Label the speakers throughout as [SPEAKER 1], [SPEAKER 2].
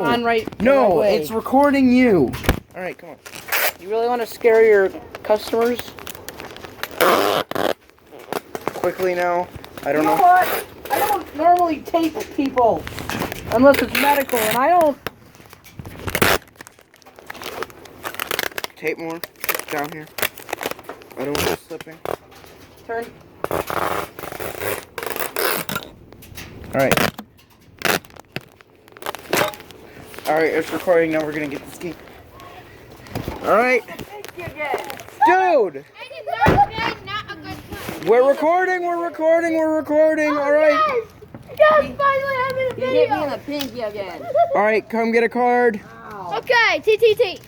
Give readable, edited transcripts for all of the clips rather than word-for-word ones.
[SPEAKER 1] On right.
[SPEAKER 2] No,
[SPEAKER 1] right
[SPEAKER 2] it's recording you. All right, come on.
[SPEAKER 1] You really want to scare your customers?
[SPEAKER 2] Quickly now. I don't
[SPEAKER 1] know.
[SPEAKER 2] know.
[SPEAKER 1] What? I don't normally tape people unless it's medical, and I don't.
[SPEAKER 2] Tape more. Down here. I don't want you slipping.
[SPEAKER 1] Turn.
[SPEAKER 2] All right. All right, it's recording now. We're gonna get this game. All right. Dude. We're recording. We're recording. We're recording. All right.
[SPEAKER 3] Yes, finally I'm in a video.
[SPEAKER 1] You hit me in the pinky again.
[SPEAKER 2] All right, come get a card.
[SPEAKER 1] Ow.
[SPEAKER 3] Okay, TTT. Hey,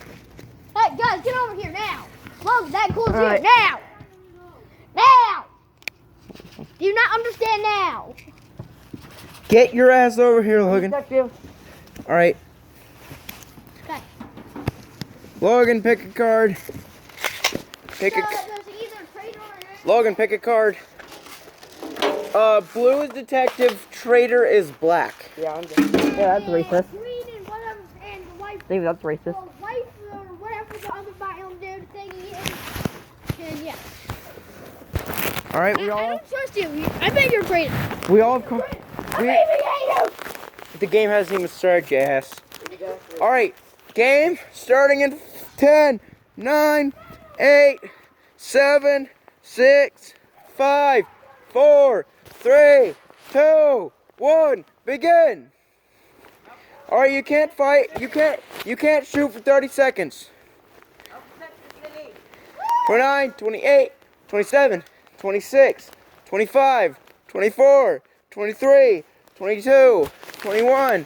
[SPEAKER 3] guys, get over here now. Logan, that includes
[SPEAKER 1] All right.
[SPEAKER 3] you. Now. Now. Do you not understand now?
[SPEAKER 2] Get your ass over here, Logan.
[SPEAKER 1] Detective.
[SPEAKER 2] All right.
[SPEAKER 3] Okay.
[SPEAKER 2] Logan, pick a card. Pick a. Logan, pick a card. Blue is detective. Traitor is black.
[SPEAKER 1] Yeah, I'm just. Yeah, that's racist.
[SPEAKER 3] Green and whatever, and the white.
[SPEAKER 1] Dave, that's racist.
[SPEAKER 3] White or whatever the other biome dude thingy is. And yeah.
[SPEAKER 2] All right,
[SPEAKER 3] I don't trust you. I bet you're great.
[SPEAKER 2] we all.
[SPEAKER 3] I hate you.
[SPEAKER 2] The game hasn't even started, you ass. All right, game starting in 10, 9, 8, 7, 6, 5, 4, 3, 2, 1, begin. All right, you can't fight. You can't shoot for 30 seconds. 29, 28, 27, 26, 25, 24, 23, 22, 21,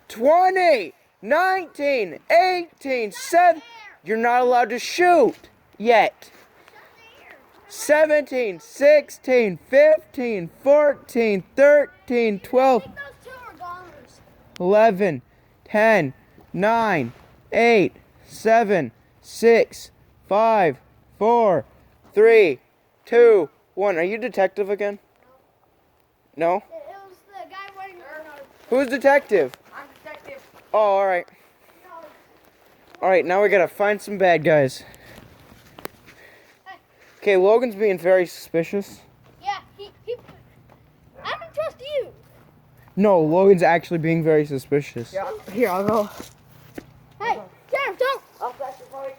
[SPEAKER 2] 20, 19, 18, 7. You're not allowed to shoot yet. 17, 16, 15, 14, 13, 12, 11, 10, 9, 8, 7, 6, 5, 4, 3, 2, 1. Are you detective again? No?
[SPEAKER 3] It was the guy wearing the
[SPEAKER 2] Who's detective?
[SPEAKER 1] I'm detective.
[SPEAKER 2] Oh, alright. Alright, now we gotta find some bad guys. Okay, Logan's being very suspicious.
[SPEAKER 3] Yeah, I don't trust you.
[SPEAKER 2] No, Logan's actually being very suspicious.
[SPEAKER 1] Yeah. Here, I'll go.
[SPEAKER 3] Hey, Sheriff, don't.
[SPEAKER 1] I'll flash your phone.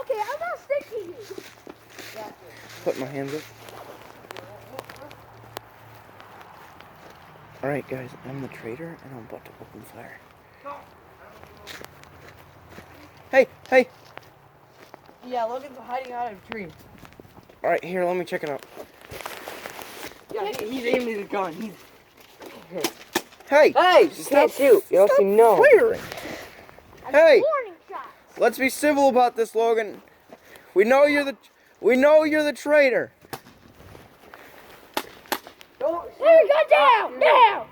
[SPEAKER 3] Okay, I'm not sticking you.
[SPEAKER 2] Put my hands up. Alright, guys, I'm the traitor, and I'm about to open fire. Hey, hey!
[SPEAKER 1] Yeah, Logan's hiding out of a tree.
[SPEAKER 2] Alright, here, let me check it out.
[SPEAKER 1] Yeah, he's aiming his gun.
[SPEAKER 2] Hey!
[SPEAKER 1] Hey, you can't shoot. You don't see no.
[SPEAKER 2] Firing! Hey!
[SPEAKER 3] Warning shots.
[SPEAKER 2] Let's be civil about this, Logan. We know you're the traitor.
[SPEAKER 1] Don't
[SPEAKER 3] Hey, go down, down.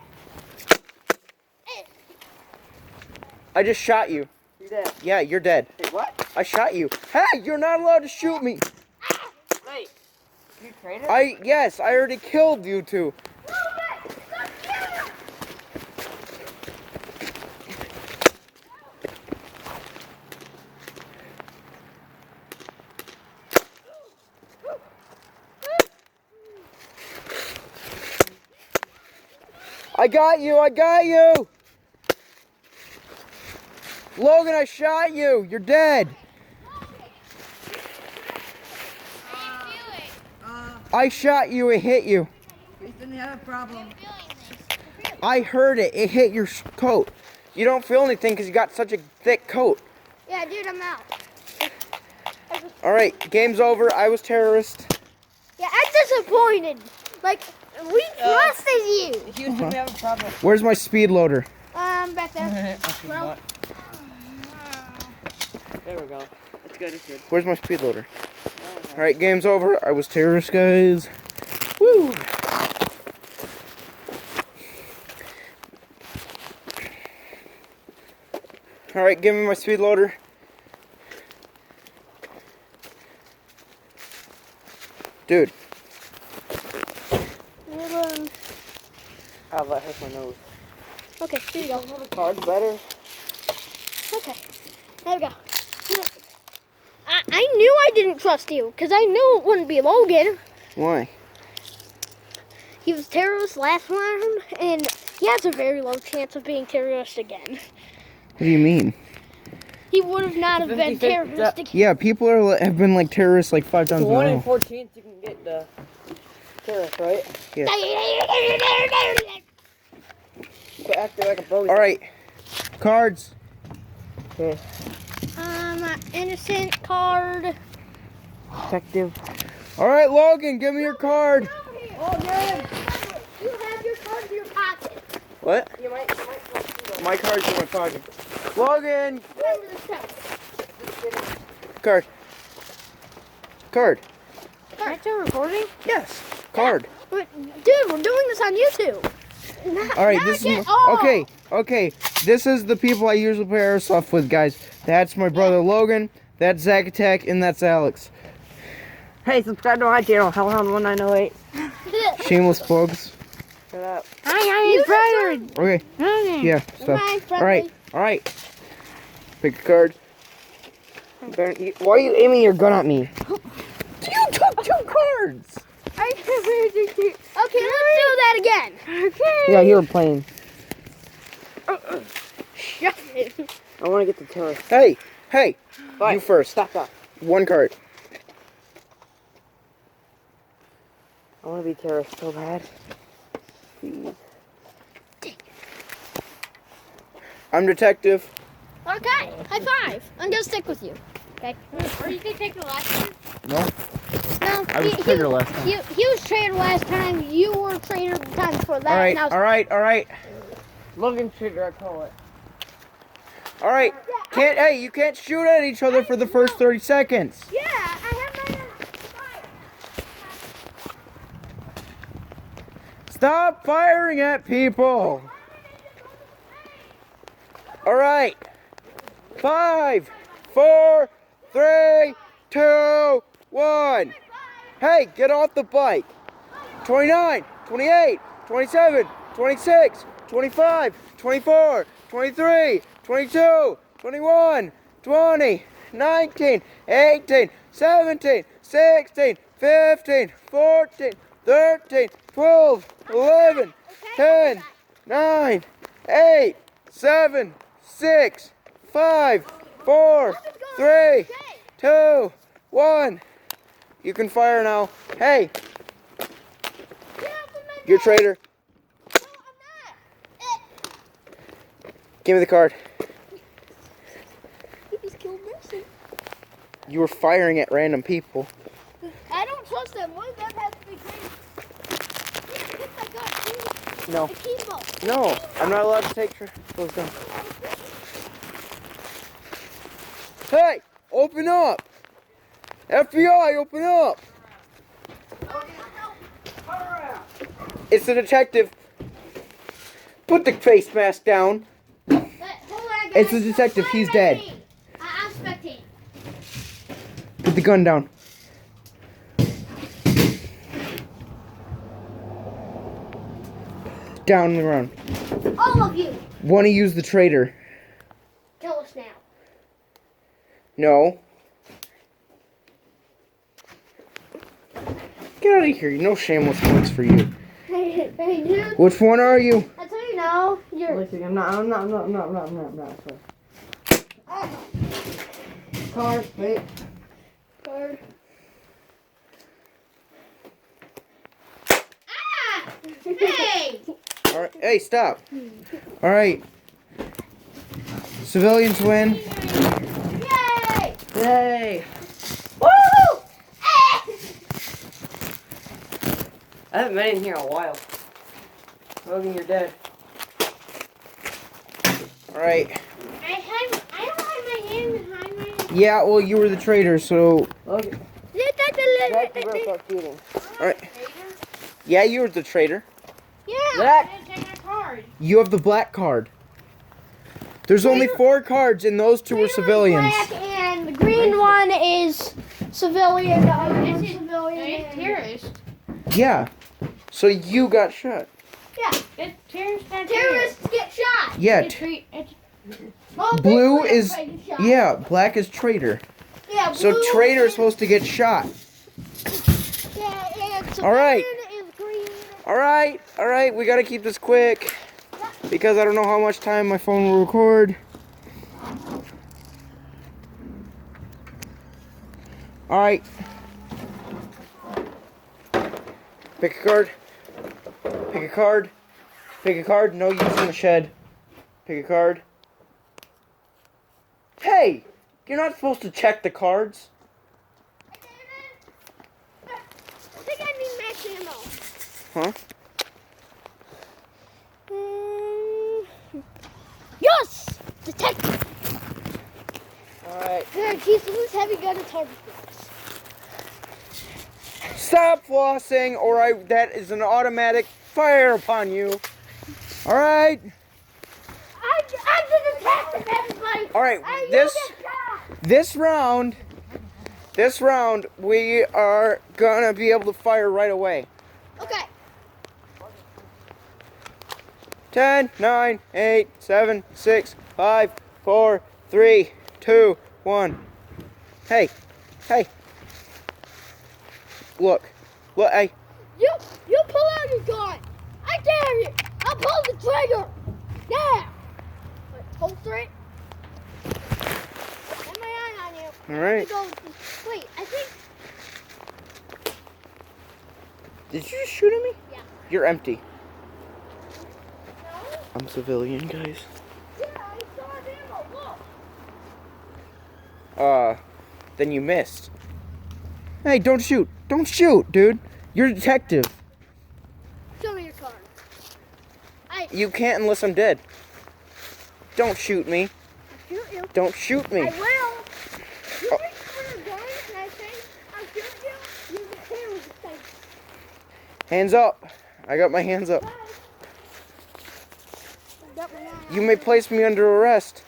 [SPEAKER 2] I just shot you.
[SPEAKER 1] You're dead.
[SPEAKER 2] Yeah, you're dead.
[SPEAKER 1] Hey, what?
[SPEAKER 2] I shot you. Hey, you're not allowed to shoot me.
[SPEAKER 1] Wait. You traitor?
[SPEAKER 2] Yes, I already killed you two. I got you. Logan, I shot you. You're dead. I shot you. It hit you.
[SPEAKER 1] Ethan, you have a problem.
[SPEAKER 2] I heard it. It hit your coat. You don't feel anything because you got such a thick coat.
[SPEAKER 3] Yeah, dude, I'm out.
[SPEAKER 2] All right, game's over. I was terrorist.
[SPEAKER 3] Yeah, I'm disappointed. Like, we trusted you.
[SPEAKER 1] Houston, we have a problem.
[SPEAKER 2] Where's my speed loader?
[SPEAKER 3] Back there. Well,
[SPEAKER 1] There we go. It's good, it's good.
[SPEAKER 2] Where's my speed loader? All right, game's over. I was terrorist, guys. Woo! All right, give me my speed loader. Dude.
[SPEAKER 3] Hold on.
[SPEAKER 1] Oh, that hurts my nose.
[SPEAKER 3] Okay, here you go.
[SPEAKER 2] Card's better.
[SPEAKER 3] Okay, there we go. I knew I didn't trust you, because I knew it wouldn't be Logan.
[SPEAKER 2] Why?
[SPEAKER 3] He was terrorist last round, and he has a very low chance of being terrorist again.
[SPEAKER 2] What do you mean?
[SPEAKER 3] He would have not have been terrorist again.
[SPEAKER 2] Yeah, people have been like terrorists like 5 times in a
[SPEAKER 1] 1 in
[SPEAKER 2] row.
[SPEAKER 1] 14th you can get the terrorist, right?
[SPEAKER 2] Yeah.
[SPEAKER 1] But after like a bogus.
[SPEAKER 2] All right, cards.
[SPEAKER 1] Okay.
[SPEAKER 3] Innocent card.
[SPEAKER 1] Detective.
[SPEAKER 2] All right, Logan, give me your card.
[SPEAKER 3] Oh, man. You have your card in your pocket.
[SPEAKER 2] What?
[SPEAKER 1] You might
[SPEAKER 2] My card's in my pocket. Logan,
[SPEAKER 3] Remember the step.
[SPEAKER 2] card. Card.
[SPEAKER 3] Are you recording?
[SPEAKER 2] Yes, card.
[SPEAKER 3] But, dude, we're doing this on YouTube.
[SPEAKER 2] All right, this is okay. Okay, this is the people I usually play airsoft with, guys. That's my brother Logan. That's Zach Attack, and that's Alex.
[SPEAKER 1] Hey, subscribe to my channel, Hellhound1908.
[SPEAKER 2] Shameless plugs.
[SPEAKER 1] Shut up.
[SPEAKER 3] Hi, brother.
[SPEAKER 2] Okay. Yeah. Stop. All right. All right. Pick a card.
[SPEAKER 1] Why are you aiming your gun at me?
[SPEAKER 2] You took 2 cards.
[SPEAKER 3] Okay, let's do that again. Okay.
[SPEAKER 1] Yeah, you were playing.
[SPEAKER 3] Shut it.
[SPEAKER 1] I want to get the terrorist.
[SPEAKER 2] Hey. Hey.
[SPEAKER 1] Fine.
[SPEAKER 2] You first.
[SPEAKER 1] Stop.
[SPEAKER 2] 1 card.
[SPEAKER 1] I want to be terrorist so bad. Please.
[SPEAKER 2] I'm detective.
[SPEAKER 3] Okay, high five. I'm gonna stick with you. Okay. Or you can take the last one.
[SPEAKER 2] No.
[SPEAKER 3] No.
[SPEAKER 2] I was traitor last time.
[SPEAKER 3] He was traitor last time. You were traitor the time before that.
[SPEAKER 2] All right.
[SPEAKER 3] Now
[SPEAKER 2] All right. All right.
[SPEAKER 1] Logan trigger, I call it.
[SPEAKER 2] All right. Hey, you can't shoot at each other for the first 30 seconds.
[SPEAKER 3] Yeah, I have my.
[SPEAKER 2] Stop firing at people. All right. 5, 4, 3, 2, 1. Hey, get off the bike. 29, 28, 27, 26, 25, 24, 23, 22, 21, 20, 19, 18, 17, 16, 15, 14, 13, 12, 11, 10, 9, 8, 7, 6, 5, 4, 3, 2, 1. You can fire now. Hey, you're a traitor.
[SPEAKER 3] No, I'm not.
[SPEAKER 2] Give me the card.
[SPEAKER 3] He just killed Mason.
[SPEAKER 2] You were firing at random people.
[SPEAKER 3] I don't trust them. One of them has to be crazy. Hit my gun, please.
[SPEAKER 2] No.
[SPEAKER 3] The people.
[SPEAKER 2] No, I'm not allowed to take those guns. Hey, open up. FBI, open up. It's the detective. Put the face mask down.
[SPEAKER 3] Hold on, guys.
[SPEAKER 2] It's the detective. He's dead.
[SPEAKER 3] I'm spectating.
[SPEAKER 2] Put the gun down. Down the ground.
[SPEAKER 3] All of you,
[SPEAKER 2] Want to use the traitor?
[SPEAKER 3] kill us now.
[SPEAKER 2] No. Get out of here. No shameless plugs for you.
[SPEAKER 3] Hey, dude.
[SPEAKER 2] Which one are you?
[SPEAKER 3] That's how you know you're.
[SPEAKER 1] Listen, I'm not. Card, wait.
[SPEAKER 3] Card. Ah! Hey!
[SPEAKER 2] All right. Hey, stop. All right. Civilians win.
[SPEAKER 3] Yay!
[SPEAKER 1] Yay!
[SPEAKER 3] Woo! Hey!
[SPEAKER 1] I haven't been in here in a while. Logan, you're dead.
[SPEAKER 2] All right.
[SPEAKER 3] I don't have my hand behind my.
[SPEAKER 2] Yeah. Well, you were the traitor, so.
[SPEAKER 1] Logan. Zach, you broke up shooting.
[SPEAKER 2] All right. Yeah, you were the traitor.
[SPEAKER 3] Yeah.
[SPEAKER 1] Zach.
[SPEAKER 3] I didn't take my card.
[SPEAKER 2] You have the black card. There's only 4 cards, and those 2 were civilians.
[SPEAKER 3] Black and the green one is civilian. The other one's civilian.
[SPEAKER 4] It's terrorist.
[SPEAKER 2] Yeah. So you got shot.
[SPEAKER 3] Yeah.
[SPEAKER 4] It's
[SPEAKER 3] Terrorists get shot.
[SPEAKER 2] Yeah.
[SPEAKER 3] Well,
[SPEAKER 2] Blue
[SPEAKER 3] basically
[SPEAKER 2] is,
[SPEAKER 3] everybody gets shot.
[SPEAKER 2] yeah, black is traitor.
[SPEAKER 3] Yeah,
[SPEAKER 2] So
[SPEAKER 3] blue
[SPEAKER 2] traitor's
[SPEAKER 3] is-
[SPEAKER 2] supposed to get shot.
[SPEAKER 3] Yeah, and
[SPEAKER 2] All right.
[SPEAKER 3] civilian is green.
[SPEAKER 2] All right, we gotta keep this quick because I don't know how much time my phone will record. All right. Pick a card. Pick a card. Pick a card. No use in the shed. Pick a card. Hey, you're not supposed to check the cards.
[SPEAKER 3] I think I need max ammo.
[SPEAKER 2] Huh?
[SPEAKER 3] Yes! Detective!
[SPEAKER 2] Alright.
[SPEAKER 3] There, he's loose heavy gun and target practice.
[SPEAKER 2] Stop flossing, or that is an automatic fire upon you. Alright.
[SPEAKER 3] I'm the detective, everybody!
[SPEAKER 2] Alright,
[SPEAKER 3] Hey,
[SPEAKER 2] this
[SPEAKER 3] you get shot!
[SPEAKER 2] this round, we are gonna be able to fire right away.
[SPEAKER 3] Okay.
[SPEAKER 2] 10, 9, 8, 7, 6, 5, 4, 3, 2, 1. Hey. Look, hey.
[SPEAKER 3] You pull out your gun! I dare you! I'll pull the trigger! Yeah! Wait, holster it. Get my eye on you.
[SPEAKER 2] Alright.
[SPEAKER 3] Wait, I think...
[SPEAKER 2] Did you just shoot at me?
[SPEAKER 3] Yeah.
[SPEAKER 2] You're empty.
[SPEAKER 3] No?
[SPEAKER 2] I'm civilian, guys.
[SPEAKER 3] Yeah, I saw his ammo, look!
[SPEAKER 2] Then you missed. Hey, don't shoot. Don't shoot, dude. You're a detective.
[SPEAKER 3] Show me your card.
[SPEAKER 2] You can't unless I'm dead. Don't shoot me.
[SPEAKER 3] I'll shoot you.
[SPEAKER 2] Don't shoot me.
[SPEAKER 3] I will. You reach for your gun and I say, I'll shoot you. You're the terrorist thing.
[SPEAKER 2] Hands up. I got my hands up. You may place me under arrest.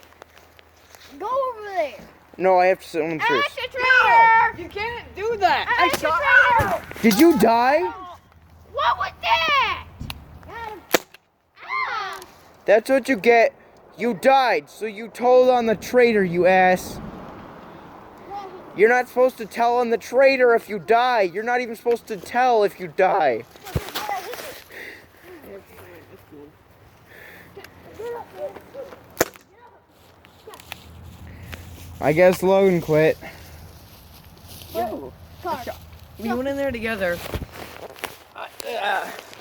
[SPEAKER 3] Go over there.
[SPEAKER 2] No, I have to sit on the
[SPEAKER 3] Ash
[SPEAKER 2] truth.
[SPEAKER 3] a traitor!
[SPEAKER 1] You can't do that.
[SPEAKER 3] Ash a traitor!
[SPEAKER 2] Did you die?
[SPEAKER 3] What was that? Got him. Ah!
[SPEAKER 2] That's what you get. You died, so you told on the traitor, you ass. You're not supposed to tell on the traitor if you die. You're not even supposed to tell if you die. I guess Logan quit.
[SPEAKER 1] Yo,
[SPEAKER 3] Card.
[SPEAKER 1] we went in there together.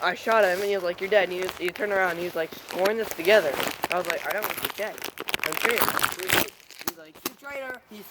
[SPEAKER 4] I shot him and he was like, "You're dead." And he turned around and he was like, "We're in this together." I was like, "I don't think he's dead. I'm serious." He was like, "You traitor." He